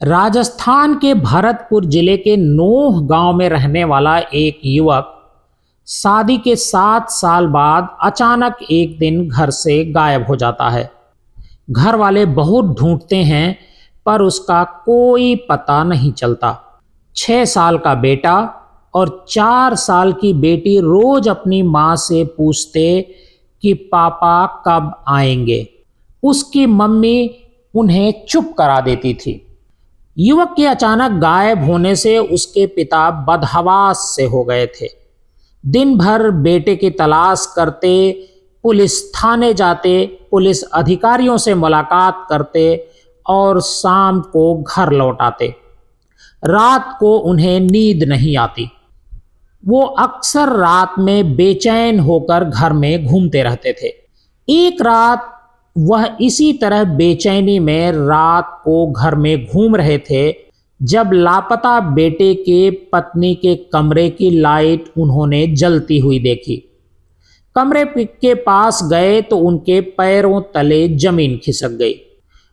राजस्थान के भरतपुर जिले के नोह गांव में रहने वाला एक युवक शादी के 7 साल बाद अचानक एक दिन घर से गायब हो जाता है। घर वाले बहुत ढूंढते हैं पर उसका कोई पता नहीं चलता। 6 साल का बेटा और 4 साल की बेटी रोज अपनी माँ से पूछते कि पापा कब आएंगे। उसकी मम्मी उन्हें चुप करा देती थी। युवक के अचानक गायब होने से उसके पिता बदहवास से हो गए थे। दिन भर बेटे की तलाश करते, पुलिस थाने जाते, पुलिस अधिकारियों से मुलाकात करते और शाम को घर लौट आते। रात को उन्हें नींद नहीं आती। वो अक्सर रात में बेचैन होकर घर में घूमते रहते थे। एक रात वह इसी तरह बेचैनी में रात को घर में घूम रहे थे जब लापता बेटे के पत्नी के कमरे की लाइट उन्होंने जलती हुई देखी। कमरे के पास गए तो उनके पैरों तले जमीन खिसक गई।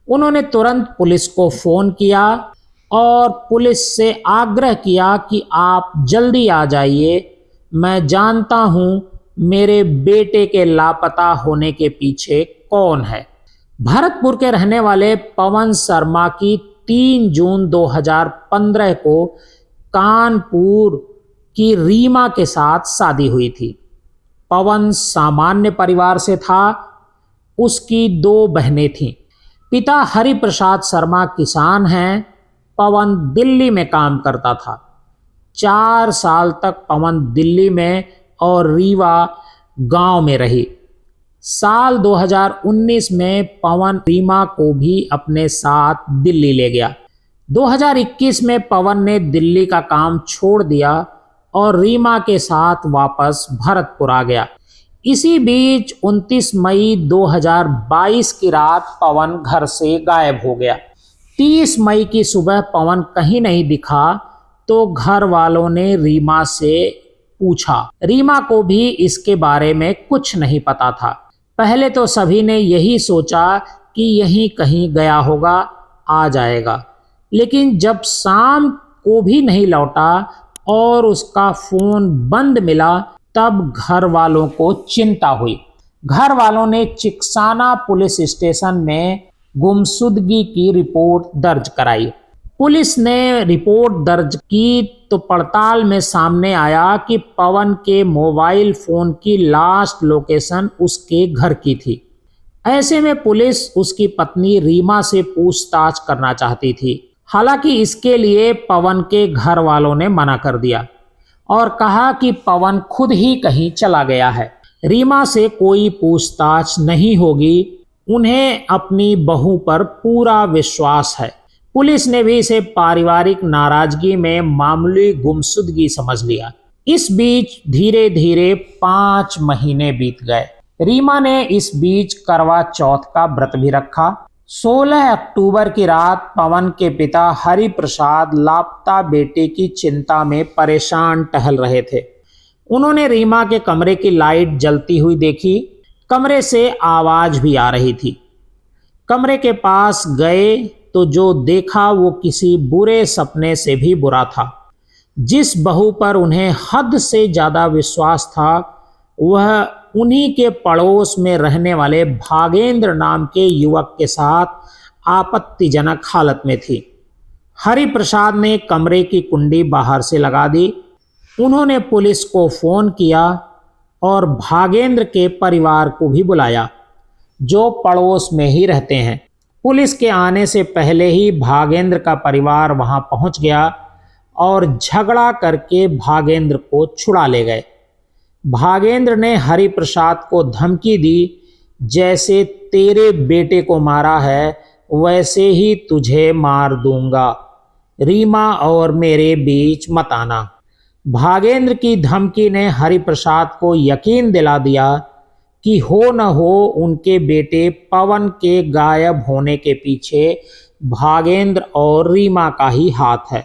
उन्होंने तुरंत पुलिस को फोन किया और पुलिस से आग्रह किया कि आप जल्दी आ जाइए, मैं जानता हूं मेरे बेटे के लापता होने के पीछे कौन है। भरतपुर के रहने वाले पवन शर्मा की 3 जून 2015 को कानपुर की रीमा के साथ शादी हुई थी। पवन सामान्य परिवार से था। उसकी 2 बहनें थीं। पिता हरिप्रसाद शर्मा किसान हैं। पवन दिल्ली में काम करता था। 4 साल तक पवन दिल्ली में और रीवा गांव में रही। साल 2019 में पवन रीमा को भी अपने साथ दिल्ली ले गया। 2021 में पवन ने दिल्ली का काम छोड़ दिया और रीमा के साथ वापस भरतपुर आ गया। इसी बीच 29 मई 2022 की रात पवन घर से गायब हो गया। 30 मई की सुबह पवन कहीं नहीं दिखा तो घर वालों ने रीमा से पूछा। रीमा को भी इसके बारे में कुछ नहीं पता था। पहले तो सभी ने यही सोचा कि यहीं कहीं गया होगा, आ जाएगा। लेकिन जब शाम को भी नहीं लौटा और उसका फोन बंद मिला तब घर वालों को चिंता हुई। घर वालों ने चिकसाना पुलिस स्टेशन में गुमशुदगी की रिपोर्ट दर्ज कराई। पुलिस ने रिपोर्ट दर्ज की तो पड़ताल में सामने आया कि पवन के मोबाइल फोन की लास्ट लोकेशन उसके घर की थी। ऐसे में पुलिस उसकी पत्नी रीमा से पूछताछ करना चाहती थी। हालांकि इसके लिए पवन के घर वालों ने मना कर दिया और कहा कि पवन खुद ही कहीं चला गया है। रीमा से कोई पूछताछ नहीं होगी। उन्हें अपनी बहू पर पूरा विश्वास है। पुलिस ने भी इसे पारिवारिक नाराजगी में मामूली गुमशुदगी समझ लिया। इस बीच धीरे धीरे 5 महीने बीत गए। रीमा ने इस बीच करवा चौथ का व्रत भी रखा। 16 अक्टूबर की रात पवन के पिता हरिप्रसाद लापता बेटे की चिंता में परेशान टहल रहे थे। उन्होंने रीमा के कमरे की लाइट जलती हुई देखी। कमरे से आवाज भी आ रही थी। कमरे के पास गए तो जो देखा वो किसी बुरे सपने से भी बुरा था। जिस बहू पर उन्हें हद से ज्यादा विश्वास था वह उन्हीं के पड़ोस में रहने वाले भागेंद्र नाम के युवक के साथ आपत्तिजनक हालत में थी। हरिप्रसाद ने कमरे की कुंडी बाहर से लगा दी। उन्होंने पुलिस को फोन किया और भागेंद्र के परिवार को भी बुलाया जो पड़ोस में ही रहते हैं। पुलिस के आने से पहले ही भागेंद्र का परिवार वहां पहुंच गया और झगड़ा करके भागेंद्र को छुड़ा ले गए। भागेंद्र ने हरिप्रसाद को धमकी दी, जैसे तेरे बेटे को मारा है वैसे ही तुझे मार दूंगा, रीमा और मेरे बीच मत आना। भागेंद्र की धमकी ने हरिप्रसाद को यकीन दिला दिया कि हो न हो उनके बेटे पवन के गायब होने के पीछे भागेंद्र और रीमा का ही हाथ है।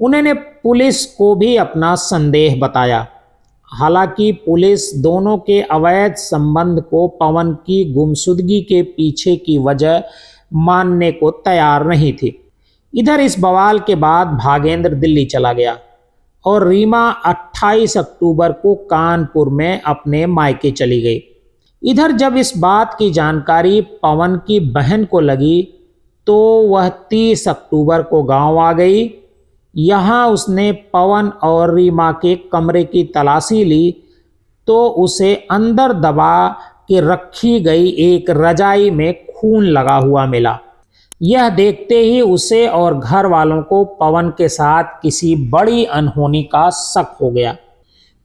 उन्होंने पुलिस को भी अपना संदेह बताया। हालांकि पुलिस दोनों के अवैध संबंध को पवन की गुमशुदगी के पीछे की वजह मानने को तैयार नहीं थी। इधर इस बवाल के बाद भागेंद्र दिल्ली चला गया और रीमा 28 अक्टूबर को कानपुर में अपने मायके चली गई। इधर जब इस बात की जानकारी पवन की बहन को लगी तो वह 30 अक्टूबर को गांव आ गई। यहाँ उसने पवन और रीमा के कमरे की तलाशी ली तो उसे अंदर दबा के रखी गई एक रजाई में खून लगा हुआ मिला। यह देखते ही उसे और घर वालों को पवन के साथ किसी बड़ी अनहोनी का शक हो गया।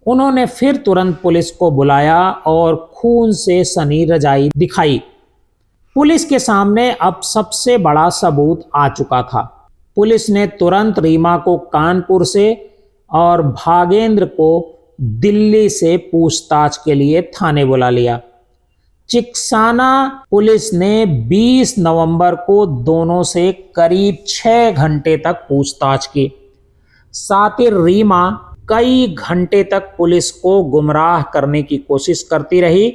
उन्होंने फिर तुरंत पुलिस को बुलाया और खून से सनी रजाई दिखाई। पुलिस के सामने अब सबसे बड़ा सबूत आ चुका था। पुलिस ने तुरंत रीमा को कानपुर से और भागेंद्र को दिल्ली से पूछताछ के लिए थाने बुला लिया। चिकसाना पुलिस ने 20 नवंबर को दोनों से करीब 6 घंटे तक पूछताछ की। साथ ही रीमा कई घंटे तक पुलिस को गुमराह करने की कोशिश करती रही।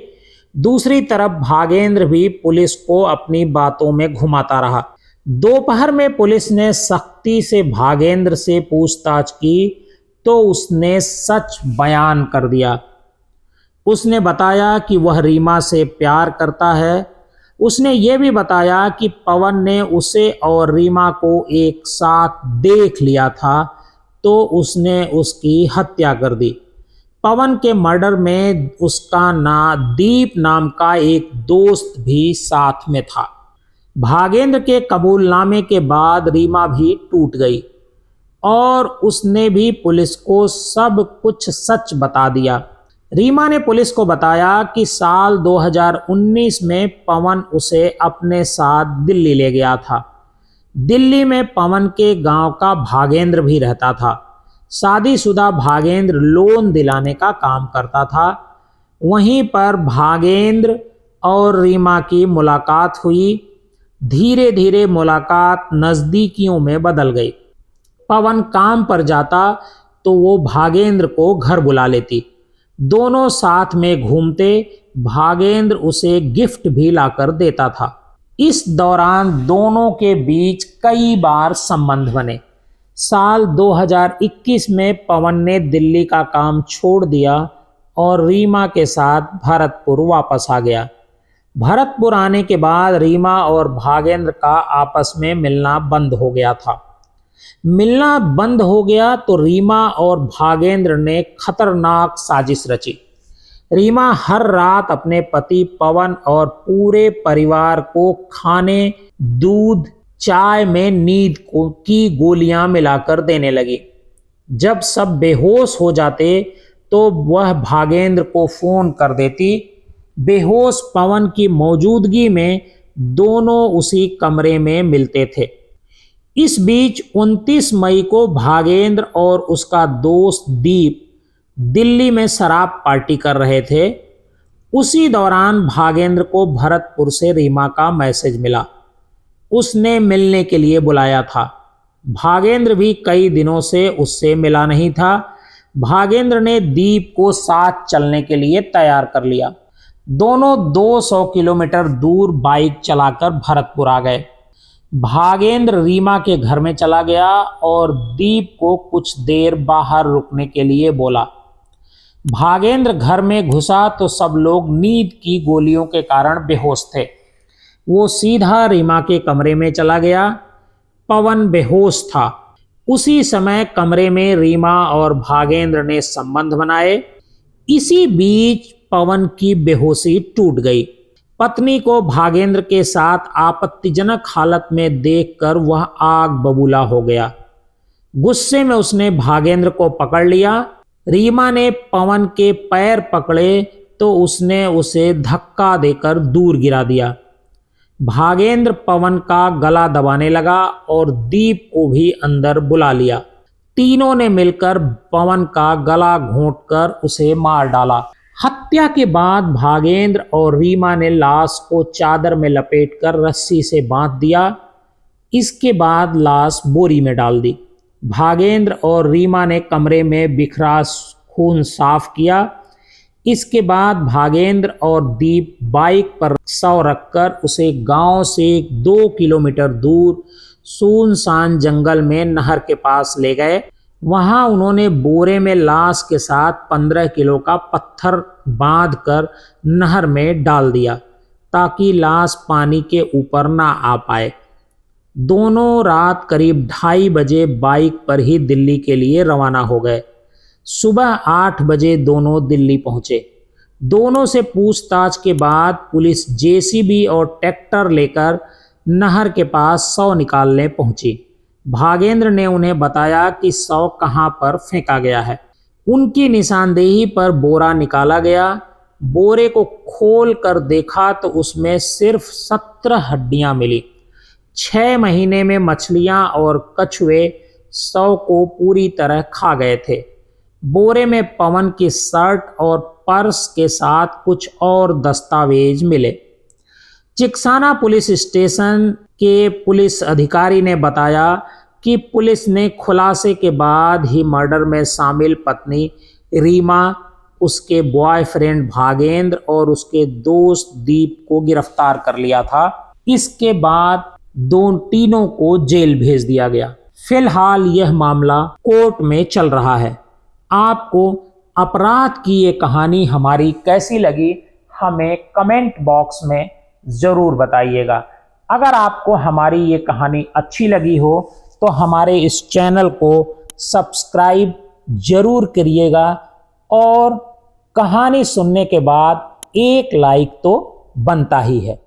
दूसरी तरफ भागेंद्र भी पुलिस को अपनी बातों में घुमाता रहा। दोपहर में पुलिस ने सख्ती से भागेंद्र से पूछताछ की तो उसने सच बयान कर दिया। उसने बताया कि वह रीमा से प्यार करता है। उसने ये भी बताया कि पवन ने उसे और रीमा को एक साथ देख लिया था तो उसने उसकी हत्या कर दी। पवन के मर्डर में उसका दीप नाम का एक दोस्त भी साथ में था। भागेंद्र के कबूलनामे के बाद रीमा भी टूट गई और उसने भी पुलिस को सब कुछ सच बता दिया। रीमा ने पुलिस को बताया कि साल 2019 में पवन उसे अपने साथ दिल्ली ले गया था। दिल्ली में पवन के गांव का भागेंद्र भी रहता था। शादीशुदा भागेंद्र लोन दिलाने का काम करता था। वहीं पर भागेंद्र और रीमा की मुलाकात हुई। धीरे धीरे मुलाकात नज़दीकियों में बदल गई। पवन काम पर जाता तो वो भागेंद्र को घर बुला लेती। दोनों साथ में घूमते। भागेंद्र उसे गिफ्ट भी लाकर देता था। इस दौरान दोनों के बीच कई बार संबंध बने। साल 2021 में पवन ने दिल्ली का काम छोड़ दिया और रीमा के साथ भरतपुर वापस आ गया। भरतपुर आने के बाद रीमा और भागेंद्र का आपस में मिलना बंद हो गया था। मिलना बंद हो गया तो रीमा और भागेंद्र ने खतरनाक साजिश रची। रीमा हर रात अपने पति पवन और पूरे परिवार को खाने, दूध, चाय में नींद की गोलियां मिलाकर देने लगी। जब सब बेहोश हो जाते तो वह भागेंद्र को फोन कर देती। बेहोश पवन की मौजूदगी में दोनों उसी कमरे में मिलते थे। इस बीच 29 मई को भागेंद्र और उसका दोस्त दीप दिल्ली में शराब पार्टी कर रहे थे। उसी दौरान भागेंद्र को भरतपुर से रीमा का मैसेज मिला। उसने मिलने के लिए बुलाया था। भागेंद्र भी कई दिनों से उससे मिला नहीं था। भागेंद्र ने दीप को साथ चलने के लिए तैयार कर लिया। दोनों 200 किलोमीटर दूर बाइक चलाकर भरतपुर आ गए। भागेंद्र रीमा के घर में चला गया और दीप को कुछ देर बाहर रुकने के लिए बोला। भागेंद्र घर में घुसा तो सब लोग नींद की गोलियों के कारण बेहोश थे। वो सीधा रीमा के कमरे में चला गया। पवन बेहोश था। उसी समय कमरे में रीमा और भागेंद्र ने संबंध बनाए। इसी बीच पवन की बेहोशी टूट गई। पत्नी को भागेंद्र के साथ आपत्तिजनक हालत में देखकर वह आग बबूला हो गया। गुस्से में उसने भागेंद्र को पकड़ लिया। रीमा ने पवन के पैर पकड़े तो उसने उसे धक्का देकर दूर गिरा दिया। भागेंद्र पवन का गला दबाने लगा और दीप को भी अंदर बुला लिया। तीनों ने मिलकर पवन का गला घोंटकर उसे मार डाला। हत्या के बाद भागेंद्र और रीमा ने लाश को चादर में लपेटकर रस्सी से बांध दिया। इसके बाद लाश बोरी में डाल दी। भागेंद्र और रीमा ने कमरे में बिखरा खून साफ किया। इसके बाद भागेंद्र और दीप बाइक पर शव रखकर उसे गांव से 2 किलोमीटर दूर सुनसान जंगल में नहर के पास ले गए। वहां उन्होंने बोरे में लाश के साथ 15 किलो का पत्थर बांधकर नहर में डाल दिया ताकि लाश पानी के ऊपर ना आ पाए। दोनों रात करीब 2:30 बजे बाइक पर ही दिल्ली के लिए रवाना हो गए। सुबह 8 बजे दोनों दिल्ली पहुंचे। दोनों से पूछताछ के बाद पुलिस जेसीबी और ट्रैक्टर लेकर नहर के पास शव निकालने पहुंची। भागेंद्र ने उन्हें बताया कि शव कहां पर फेंका गया है। उनकी निशानदेही पर बोरा निकाला गया। बोरे को खोल कर देखा तो उसमें सिर्फ 17 हड्डियां मिली। 6 महीने में मछलियां और कछुए शव को पूरी तरह खा गए थे। बोरे में पवन की शर्ट और पर्स के साथ कुछ और दस्तावेज मिले। चिकसाना पुलिस स्टेशन के पुलिस अधिकारी ने बताया कि पुलिस ने खुलासे के बाद ही मर्डर में शामिल पत्नी रीमा, उसके बॉयफ्रेंड भागेंद्र और उसके दोस्त दीप को गिरफ्तार कर लिया था। इसके बाद तीनों को जेल भेज दिया गया। फिलहाल यह मामला कोर्ट में चल रहा है। आपको अपराध की ये कहानी हमारी कैसी लगी, हमें कमेंट बॉक्स में ज़रूर बताइएगा। अगर आपको हमारी ये कहानी अच्छी लगी हो तो हमारे इस चैनल को सब्सक्राइब जरूर करिएगा और कहानी सुनने के बाद एक लाइक तो बनता ही है।